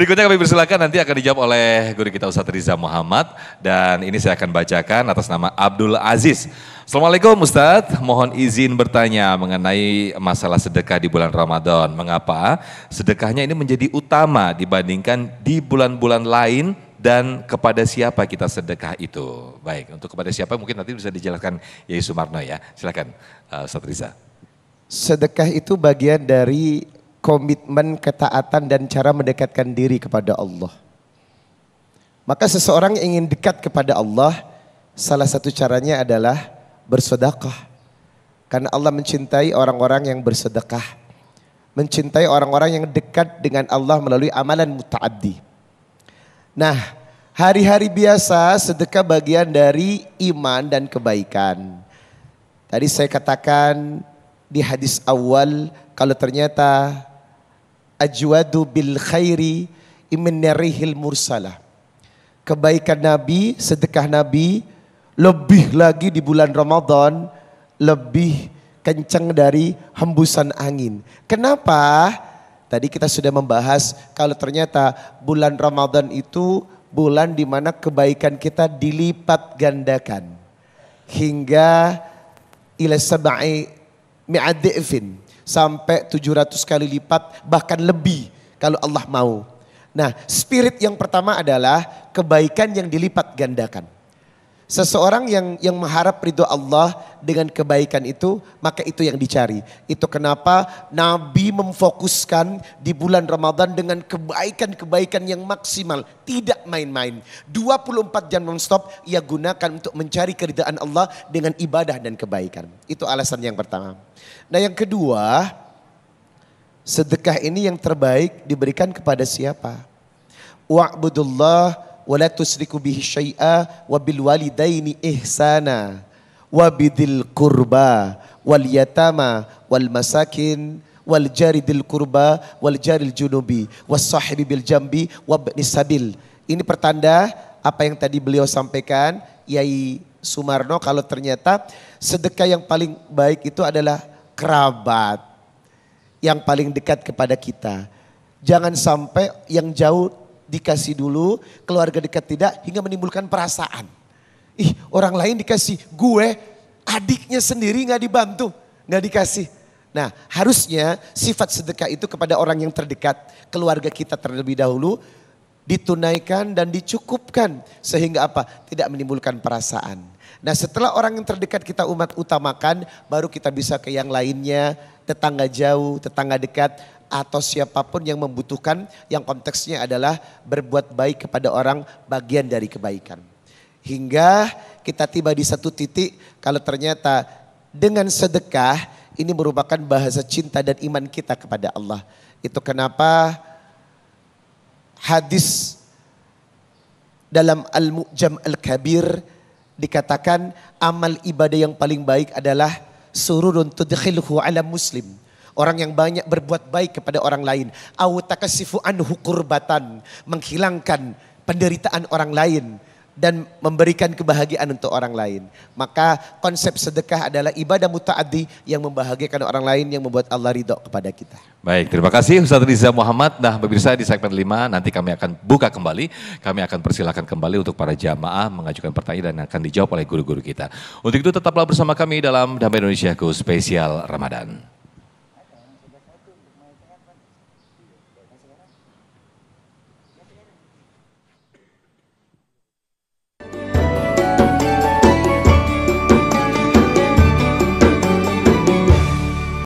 Berikutnya kami persilakan nanti akan dijawab oleh guru kita Ustadz Riza Muhammad. Dan ini saya akan bacakan atas nama Abdul Aziz. Assalamualaikum Ustadz, mohon izin bertanya mengenai masalah sedekah di bulan Ramadan. Mengapa sedekahnya ini menjadi utama dibandingkan di bulan-bulan lain dan kepada siapa kita sedekah itu? Baik, untuk kepada siapa mungkin nanti bisa dijelaskan Yai Sumarno ya. Silakan Ustadz Riza. Sedekah itu bagian dari komitmen, ketaatan dan cara mendekatkan diri kepada Allah. Maka seseorang yang ingin dekat kepada Allah, salah satu caranya adalah bersedekah. Karena Allah mencintai orang-orang yang bersedekah. Mencintai orang-orang yang dekat dengan Allah melalui amalan muta'addi. Nah, hari-hari biasa sedekah bagian dari iman dan kebaikan. Tadi saya katakan di hadis awal, kalau ternyata ajwadu bil khairi min rihil mursalah. Kebaikan Nabi, sedekah Nabi lebih lagi di bulan Ramadan lebih kencang dari hembusan angin. Kenapa? Tadi kita sudah membahas kalau ternyata bulan Ramadan itu bulan di mana kebaikan kita dilipat gandakan hingga ila sab'i mi'adifin sampai 700 kali lipat bahkan lebih kalau Allah mau. Nah, spirit yang pertama adalah kebaikan yang dilipat gandakan. Seseorang yang mengharap ridho Allah dengan kebaikan itu, maka itu yang dicari. Itu kenapa Nabi memfokuskan di bulan Ramadan dengan kebaikan-kebaikan yang maksimal. Tidak main-main. 24 jam non-stop ia gunakan untuk mencari keridhaan Allah dengan ibadah dan kebaikan. Itu alasan yang pertama. Nah yang kedua, sedekah ini yang terbaik diberikan kepada siapa? Wa'budullah wa la tusriku bihi syai'a wa bil walidaini ihsana wa bidil qurba wal yatama wal masakin wal jari dil qurba wal jaril junubi was sahibi bil jambi wa ibnis sabil. Ini pertanda apa yang tadi beliau sampaikan Yai Sumarno, kalau ternyata sedekah yang paling baik itu adalah kerabat yang paling dekat kepada kita. Jangan sampai yang jauh dikasih dulu, keluarga dekat tidak, hingga menimbulkan perasaan. Ih, orang lain dikasih, gue adiknya sendiri gak dibantu, gak dikasih. Nah, harusnya sifat sedekah itu kepada orang yang terdekat, keluarga kita terlebih dahulu, ditunaikan dan dicukupkan. Sehingga apa? Tidak menimbulkan perasaan. Nah, setelah orang yang terdekat kita umat utamakan, baru kita bisa ke yang lainnya, tetangga jauh, tetangga dekat, atau siapapun yang membutuhkan, yang konteksnya adalah berbuat baik kepada orang, bagian dari kebaikan. Hingga kita tiba di satu titik kalau ternyata dengan sedekah ini merupakan bahasa cinta dan iman kita kepada Allah. Itu kenapa hadis dalam Al-Mu'jam Al-Kabir dikatakan amal ibadah yang paling baik adalah sururun tudkhilhu ala muslim. Orang yang banyak berbuat baik kepada orang lain. Au takasifu anhu kurbatan. Menghilangkan penderitaan orang lain. Dan memberikan kebahagiaan untuk orang lain. Maka konsep sedekah adalah ibadah muta'addi yang membahagiakan orang lain, yang membuat Allah ridho kepada kita. Baik, terima kasih Ustadz Riza Muhammad. Nah pemirsa, di segmen 5 nanti kami akan buka kembali. Kami akan persilakan kembali untuk para jamaah mengajukan pertanyaan dan akan dijawab oleh guru-guru kita. Untuk itu tetaplah bersama kami dalam Damai Indonesiaku Spesial Ramadan.